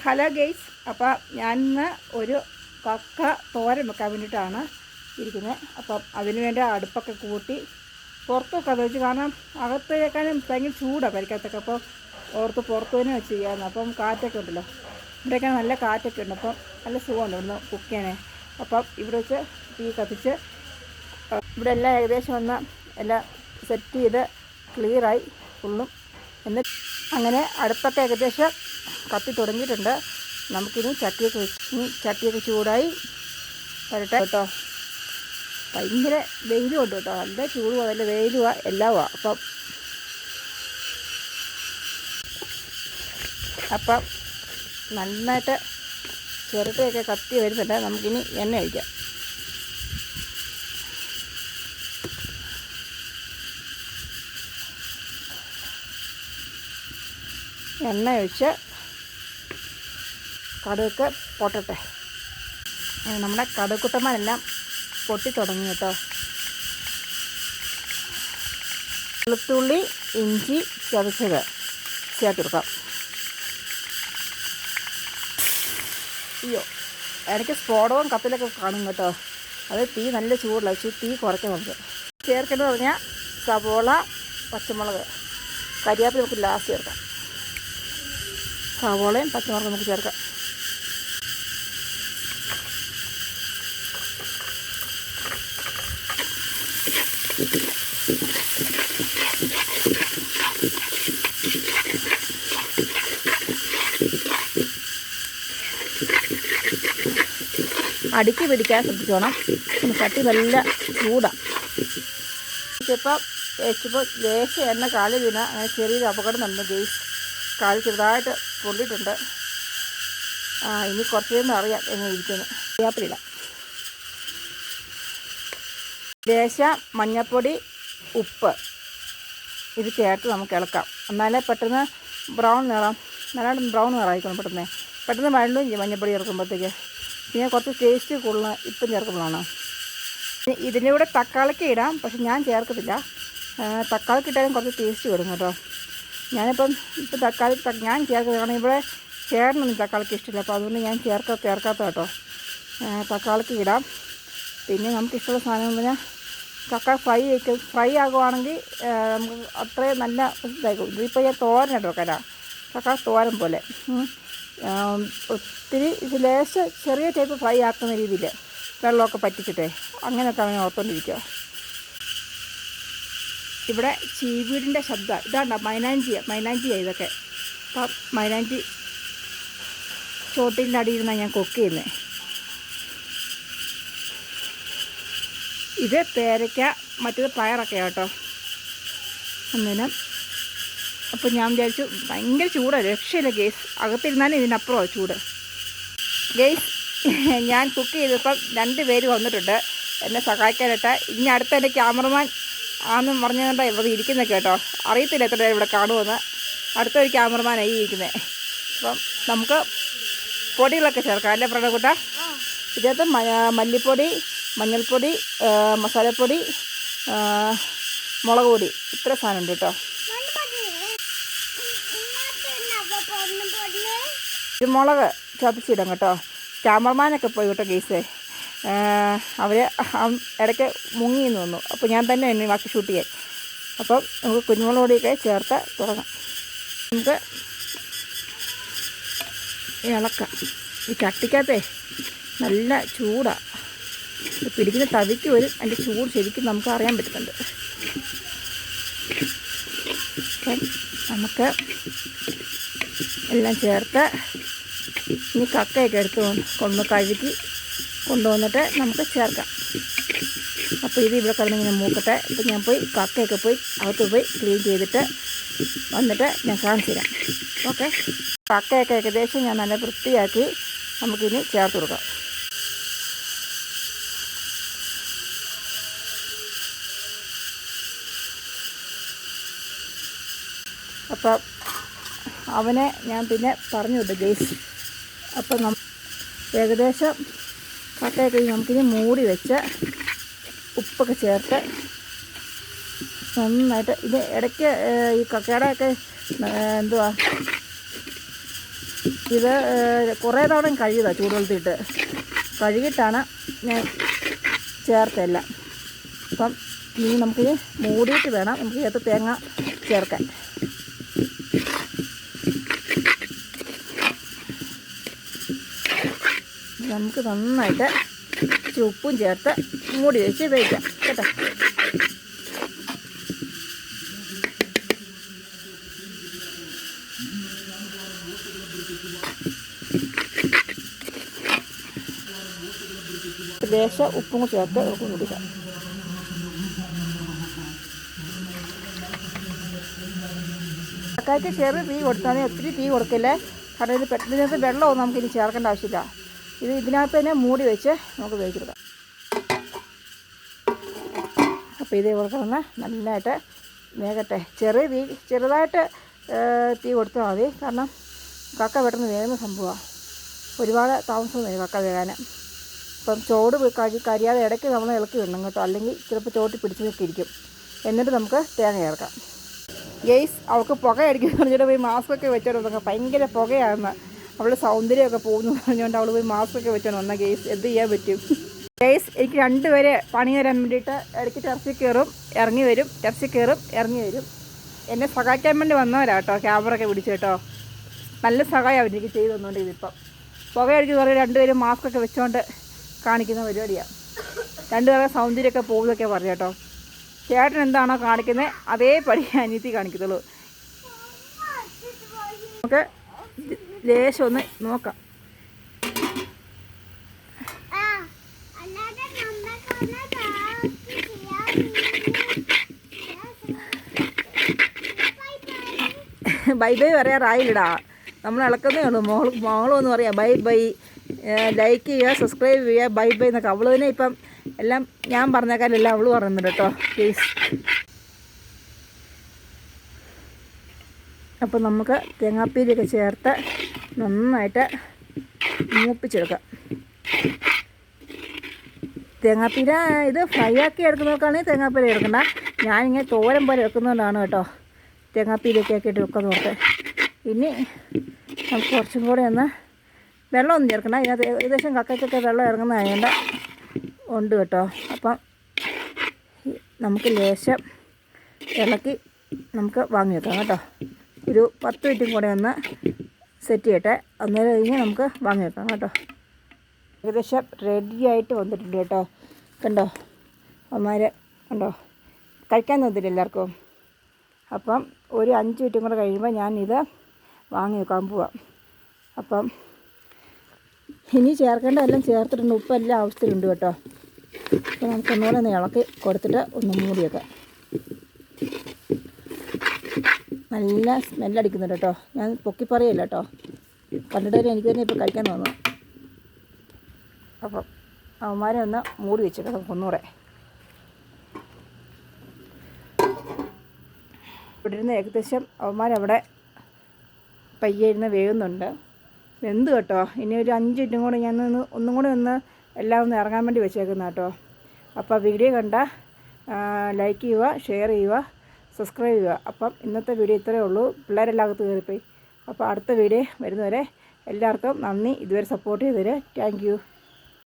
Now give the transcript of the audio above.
Hello guys, അപ്പോൾ ഞാനിന്ന് ഒരു കക്ക തോരൻ വെക്കാൻ വേണ്ടിയിട്ടാണ് ഇരിക്കുന്നത്. അപ്പം അതിന് വേണ്ടി അടുപ്പൊക്കെ കൂട്ടി പുറത്തൊക്കെ വെച്ച്, കാരണം അകത്ത് വെക്കാനും ഭയങ്കര ചൂടാണ് പരിക്കകത്തൊക്കെ. അപ്പോൾ ഓർത്ത് പുറത്തു തന്നെ വെച്ച് ചെയ്യാമെന്ന്. അപ്പം കാറ്റൊക്കെ ഉണ്ടല്ലോ, ഇവിടെയൊക്കെ നല്ല കാറ്റൊക്കെ ഉണ്ട്, അപ്പം നല്ല സുഖമുണ്ട് ഇവിടുന്ന് കുക്ക് ചെയ്യാനേ. അപ്പം ഇവിടെ വെച്ച് തീ കത്തിച്ച് ഇവിടെ എല്ലാം ഏകദേശം ഒന്ന് എല്ലാം സെറ്റ് ചെയ്ത് ക്ലിയറായി ഫുള്ളും. എന്നിട്ട് അങ്ങനെ അടുപ്പൊക്കെ ഏകദേശം കത്തി തുടങ്ങിയിട്ടുണ്ട്. നമുക്കിനി ചട്ടിയൊക്കെ വെച്ച്, ചട്ടിയൊക്കെ ചൂടായി വരട്ടെ കേട്ടോ. ഭയങ്കര വെയിലും ഉണ്ട് കേട്ടോ, നല്ല ചൂടുമാണ്, നല്ല വെയിലുമാണ്, എല്ലാമാണ്. അപ്പം നന്നായിട്ട് ചിരട്ടയൊക്കെ കത്തി വരുന്നുണ്ട്. നമുക്കിനി എണ്ണ ഒഴിക്കാം. എണ്ണ ഒഴിച്ച് കടുകൊക്കെ പൊട്ടട്ടെ. നമ്മുടെ കടുകുട്ടന്മാരെല്ലാം പൊട്ടി തുടങ്ങി കേട്ടോ. വെളുത്തുള്ളി ഇഞ്ചി ചതച്ചത് ചേർത്ത് കൊടുക്കാം. അയ്യോ, ഇടയ്ക്ക് സ്ഫോടവും കത്തിലൊക്കെ കാണും കേട്ടോ. അത് തീ നല്ല ചൂടില്ല, തീ കുറയ്ക്കാൻ നമുക്ക്. ചേർക്കേണ്ടത് പറഞ്ഞാൽ സവോള, പച്ചമുളക്, കരിയാപ്പില നമുക്ക് ലാസ്റ്റ് ചേർക്കാം. സവോളയും പച്ചമുളകും നമുക്ക് ചേർക്കാം. അടുക്കി പിടിക്കാൻ ശ്രദ്ധിച്ചോണം. ചട്ടി നല്ല ചൂടാണ്. ഇപ്പം വെച്ചപ്പോൾ ലേശം എണ്ണ കാല് വീണ അങ്ങനെ ചെറിയൊരു അപകടം നടന്നു. ഗെയ്സ്, കാല് ചെറുതായിട്ട് പൊള്ളിയിട്ടുണ്ട്. ഇനി കുറച്ച് കഴിയുമ്പോൾ അറിയാം എങ്ങനെ ഇരിക്കുന്നു. കരിയാപ്പില, ലേശം മഞ്ഞൾപ്പൊടി, ഉപ്പ് ഇത് ചേർത്ത് നമുക്ക് ഇളക്കാം. എന്നാലേ പെട്ടെന്ന് ബ്രൗൺ നിറം, നല്ലതായിട്ട് ബ്രൗൺ നിറമായിക്കണം. പെട്ടെന്ന് വഴണ്ടും ചെയ്യും മഞ്ഞൾപ്പൊടി ചേർക്കുമ്പോഴത്തേക്ക്. പിന്നെ കുറച്ച് ടേസ്റ്റ് കൂടുതൽ ഇപ്പം ചേർക്കുമ്പോഴാണ്. ഇതിൻ്റെ കൂടെ തക്കാളിക്ക് ഇടാം, പക്ഷെ ഞാൻ ചേർക്കത്തില്ല. തക്കാളിക്ക് ഇട്ടാലും കുറച്ച് ടേസ്റ്റ് വരും കേട്ടോ. ഞാനിപ്പം തക്കാളി ഞാൻ ചേർക്കുന്നത്, കാരണം ഇവിടെ ചേർന്നൊന്നും തക്കാളിക്ക് ഇഷ്ടമില്ല. അപ്പോൾ അതുകൊണ്ട് ഞാൻ ചേർക്കാത്ത കേട്ടോ. തക്കാളിക്ക് ഇടാം. പിന്നെ നമുക്ക് ഇഷ്ടമുള്ള സാധനം പറഞ്ഞാൽ കക്ക ഫ്രൈ ആകുവാണെങ്കിൽ നമുക്ക് അത്രയും നല്ല ഇതായിരിക്കും. ഇതിപ്പോൾ ഞാൻ തോരനായിട്ട് വെക്കാനാ, കക്ക തോരൻ പോലെ. ഒത്തിരി ഇത് ലേശം ചെറിയ ടൈപ്പ് ഫ്രൈ ആക്കുന്ന രീതിയിൽ വെള്ളമൊക്കെ പറ്റിച്ചിട്ടേ അങ്ങനെയൊക്കെ അങ്ങനെ ഓർത്തുകൊണ്ടിരിക്കുക. ഇവിടെ ചീവീടിൻ്റെ ശബ്ദം ഇതാണ്ട, മൈനാഞ്ചിയാണ് ഇതൊക്കെ. അപ്പം മൈനാഞ്ചി ചോട്ടിൻ്റെ അടിയിരുന്നാണ് ഞാൻ കുക്ക് ചെയ്യുന്നത്. ഇത് പേരയ്ക്ക, മറ്റേത് പയറൊക്കെ കേട്ടോ. അന്നേരം അപ്പോൾ ഞാൻ വിചാരിച്ചു ഭയങ്കര ചൂടാണ്, രക്ഷയില്ല ഗെയ്സ്. അകത്തിരുന്നാലും ഇതിനപ്പുറമാണ് ചൂട്. ഗെയ്സ്, ഞാൻ കുക്ക് ചെയ്തപ്പം 2 പേര് വന്നിട്ടുണ്ട് എന്നെ സഹായിക്കാനായിട്ട്. ഇനി അടുത്ത എൻ്റെ ക്യാമറമാൻ ആണെന്ന് പറഞ്ഞുകൊണ്ടാണ് ഇവിടെ ഇരിക്കുന്നത് കേട്ടോ. അറിയത്തില്ല എത്ര പേര് ഇവിടെ കാണുമെന്ന്. അടുത്തൊരു ക്യാമറമാനായി ഇരിക്കുന്നത്. അപ്പം നമുക്ക് പൊടികളൊക്കെ ചേർക്കാം അല്ലേ പ്രണകുട്ട? ഇതിനകത്ത് മല്ലിപ്പൊടി, മഞ്ഞൾപ്പൊടി, മസാലപ്പൊടി, മുളക് പൊടി, ഇത്ര സാധനം ഉണ്ട് കേട്ടോ. കുരുമുളക് ചതച്ചിടും കേട്ടോ. ക്യാമറമാനൊക്കെ പോയി കേട്ടോ ഗെയ്സേ. അവർ ഇടയ്ക്ക് മുങ്ങിയെന്ന് തോന്നുന്നു. അപ്പോൾ ഞാൻ തന്നെ എന്നെ ബാക്കി ഷൂട്ട് ചെയ്യാൻ. അപ്പം നമുക്ക് കുരുമുളക് പൊടിയൊക്കെ ചേർത്ത് തുടങ്ങാം. നമുക്ക് ഇളക്കാം. ഈ ചട്ടിക്കകത്തേ നല്ല ചൂടാണ്. പിടിക്കുന്ന തവിക്ക് വരും അതിൻ്റെ ചൂട് ശരിക്കും നമുക്ക് അറിയാൻ പറ്റുന്നുണ്ട്. അപ്പം നമുക്ക് എല്ലാം ചേർത്ത് ഇനി കക്കയൊക്കെ എടുത്ത് കഴുകി കൊണ്ടുവന്നിട്ട് നമുക്ക് ചേർക്കാം. അപ്പോൾ ഇത് ഇവിടെ കിടന്നിങ്ങനെ മൂക്കട്ടെ. അപ്പോൾ ഞാൻ പോയി കക്കയൊക്കെ അകത്ത് പോയി ക്ലീൻ ചെയ്തിട്ട് വന്നിട്ട് ഞാൻ കാണിച്ചു തരാം. ഓക്കെ, കക്കയൊക്കെ ഏകദേശം ഞാൻ നല്ല വൃത്തിയാക്കി നമുക്കിനി ചേർത്ത് കൊടുക്കാം. അപ്പം അവനെ ഞാൻ പിന്നെ പറഞ്ഞു വിട്ടു ഗെയ്സ്. അപ്പം ഏകദേശം കക്കയൊക്കെ നമുക്കിനി മൂടി വെച്ച് ഉപ്പൊക്കെ ചേർത്ത് നന്നായിട്ട് ഇത് ഇടയ്ക്ക് ഈ കക്കയുടെയൊക്കെ എന്തുവാ ഇത് കുറേ തവണ കഴുകിയതാണ് ചൂടുവെള്ളത്തിട്ട് കഴുകിയിട്ടാണ് ഞാൻ ചേർത്തെല്ലാം. അപ്പം ഇനി നമുക്കിത് മൂടിയിട്ട് വേണം നമുക്ക് ഇതിനകത്ത് തേങ്ങ ചേർക്കാൻ. നമുക്ക് നന്നായിട്ട് ഉപ്പും ചേർത്ത് മൂടി വെച്ച് വേവിക്കാം കേട്ടോ. ലേശം ഉപ്പും കൂടി ചേർത്ത് നമുക്ക് കുടിക്കാം. ചക്കായ്ക്ക് ചെറിയ തീ കൊടുത്താൽ ഒത്തിരി തീ കൊടുക്കില്ലേ, കാരണം ഇത് പെട്ടെന്ന് വെള്ളമൊന്നും നമുക്കിനി ചേർക്കേണ്ട ആവശ്യമില്ല. ഇതിനകത്ത് തന്നെ മൂടി വെച്ച് നമുക്ക് വേവിച്ചെടുക്കാം. അപ്പോൾ ഇത് കൊടുക്കുന്ന നല്ലതായിട്ട് വേകട്ടെ. ചെറുതായിട്ട് തീ കൊടുത്താൽ മതി, കാരണം കക്ക പെട്ടെന്ന് വേകുന്ന സംഭവമാണ്. ഒരുപാട് താമസം വരും കക്ക വേകാൻ. അപ്പം ചോട് കരിയാതെ ഇടയ്ക്ക് നമ്മൾ ഇളക്കി വിടണം കേട്ടോ, അല്ലെങ്കിൽ ചിലപ്പോൾ ചോട്ടി പിടിച്ചൊക്കെ ഇരിക്കും. എന്നിട്ട് നമുക്ക് തേങ്ങ ചേർക്കാം. ഗെയ്സ് അവൾക്ക് പുക അടിക്കുന്നു പറഞ്ഞിട്ട് പോയി മാസ്കൊക്കെ വെച്ചോണ്ട് വന്നൊക്കെ ഭയങ്കര പുകയാണെന്ന്, അവൾ സൗന്ദര്യമൊക്കെ പോകുന്നു പറഞ്ഞുകൊണ്ട് അവൾ പോയി മാസ്കൊക്കെ വെച്ചോണ്ട് വന്നാൽ ഗെയ്സ് എന്ത് ചെയ്യാൻ പറ്റും. ഗെയ്സ് എനിക്ക് 2 പേരെ പണി തരാൻ വേണ്ടിയിട്ട് ഇടയ്ക്ക് ടെറസിൽ കയറും ഇറങ്ങി വരും, ടെറസിൽ കയറും ഇറങ്ങി വരും. എന്നെ സഹായിക്കാൻ വേണ്ടി വന്നവരാ കേട്ടോ, ക്യാമറയൊക്കെ പിടിച്ചു കേട്ടോ. നല്ല സഹായം അവർക്ക് ചെയ്തു തന്നുകൊണ്ട് ഇതിപ്പം പുക അടിച്ച് പറയും 2 പേരും മാസ്കൊക്കെ വെച്ചുകൊണ്ട് കാണിക്കുന്ന പരിപാടിയാണ്. 2 പേരുടെ സൗന്ദര്യമൊക്കെ പോകുന്നതൊക്കെ പറയും കേട്ടോ. ചേട്ടൻ എന്താണോ കാണിക്കുന്നത് അതേ പടി അനിയത്തി കാണിക്കത്തുള്ളൂ. നമുക്ക് ലേശം ഒന്ന് നോക്കാം. ബൈ ബൈ പറയാറായില്ലടാ, നമ്മൾ ഇളക്കുന്നേ ഉള്ളൂ. മോളൊന്ന് പറയാം ബൈ ബൈ, ലൈക്ക് ചെയ്യുക, സബ്സ്ക്രൈബ് ചെയ്യുക, ബൈ ബൈ എന്നൊക്കെ. അവൾ തന്നെ ഇപ്പം എല്ലാം ഞാൻ പറഞ്ഞേക്കാനെല്ലാം അവൾ പറയുന്നുണ്ട് കേട്ടോ പ്ലീസ്. അപ്പോൾ നമുക്ക് തേങ്ങാപ്പീരിയൊക്കെ ചേർത്ത് നന്നായിട്ട് മൂപ്പിച്ചെടുക്കാം. തേങ്ങാപ്പീര ഇത് ഫ്രൈ ആക്കി എടുക്കുന്നവർക്കാണെങ്കിൽ തേങ്ങാപ്പീര എടുക്കണ്ട. ഞാനിങ്ങനെ തോരൻ പോലെ എടുക്കുന്നതുകൊണ്ടാണ് കേട്ടോ തേങ്ങാപ്പീരയൊക്കെ ആക്കിയിട്ട് വെക്കുന്നവർക്ക്. ഇനി നമുക്ക് കുറച്ചും കൂടെ ഒന്ന് വെള്ളമൊന്നും ചേർക്കണ്ട. ഇതിനകത്ത് ഏകദേശം കക്കയ്ക്കൊക്കെ വെള്ളം ഇറങ്ങുന്നതായതുകൊണ്ട് ഉണ്ട് കേട്ടോ. അപ്പം നമുക്ക് ലേശം ഇളക്കി നമുക്ക് വാങ്ങി വെക്കാം കേട്ടോ. ഒരു 10 മിനിറ്റും കൂടെ ഒന്ന് സെറ്റ് ചെയ്യട്ടെ, അന്നേരം കഴിഞ്ഞ് നമുക്ക് വാങ്ങി വെക്കാം കേട്ടോ. ഏകദേശം റെഡിയായിട്ട് വന്നിട്ടുണ്ട് കേട്ടോ. കണ്ടോ അമ്മമാർ കണ്ടോ, കഴിക്കാൻ തോന്നില്ല എല്ലാവർക്കും. അപ്പം ഒരു 5 മിനിറ്റും കൂടെ കഴിയുമ്പോൾ ഞാനിത് വാങ്ങി വെക്കാൻ പോവാം. അപ്പം ഇനി ചേർക്കേണ്ട എല്ലാം ചേർത്തിട്ടുണ്ട്, ഉപ്പെല്ലാം ആവശ്യത്തിലുണ്ട് കേട്ടോ. അപ്പോൾ നമുക്കൊന്നുകൂടെ ഒന്ന് ഇളക്കി കൊടുത്തിട്ട് ഒന്ന് മൂടി വെക്കാം. നല്ല സ്മെല്ലടിക്കുന്നുണ്ട് കേട്ടോ. ഞാൻ പൊക്കി പറയല്ല കേട്ടോ, കണ്ടിട്ട് എനിക്ക് തന്നെ ഇപ്പോൾ കഴിക്കാൻ തോന്നുന്നു. അപ്പം അവന്മാരെ ഒന്ന് മൂടി വെച്ചിട്ട് നമുക്ക് ഒന്നുകൂടെ ഇവിടെ ഇരുന്ന് ഏകദേശം അവന്മാരവിടെ പയ്യെ ഇരുന്ന് വേകുന്നുണ്ട്. വെന്ത് കേട്ടോ. ഇനി ഒരു 5 മിനിറ്റും കൂടെ ഞാൻ ഒന്നും കൂടെ ഒന്ന് എല്ലാം ഒന്ന് ഇറങ്ങാൻ വേണ്ടി വെച്ചേക്കുന്ന കേട്ടോ. അപ്പോൾ വീഡിയോ കണ്ട ലൈക്ക് ചെയ്യുക, ഷെയർ ചെയ്യുക, സബ്സ്ക്രൈബ് ചെയ്യുക. അപ്പം ഇന്നത്തെ വീഡിയോ ഇത്രയേ ഉള്ളൂ. പിള്ളേരെല്ലാം അകത്ത് കയറിപ്പോയി. അപ്പോൾ അടുത്ത വീഡിയോ വരുന്നവരെ എല്ലാവർക്കും നന്ദി. ഇതുവരെ സപ്പോർട്ട് ചെയ്തതിന് താങ്ക് യു.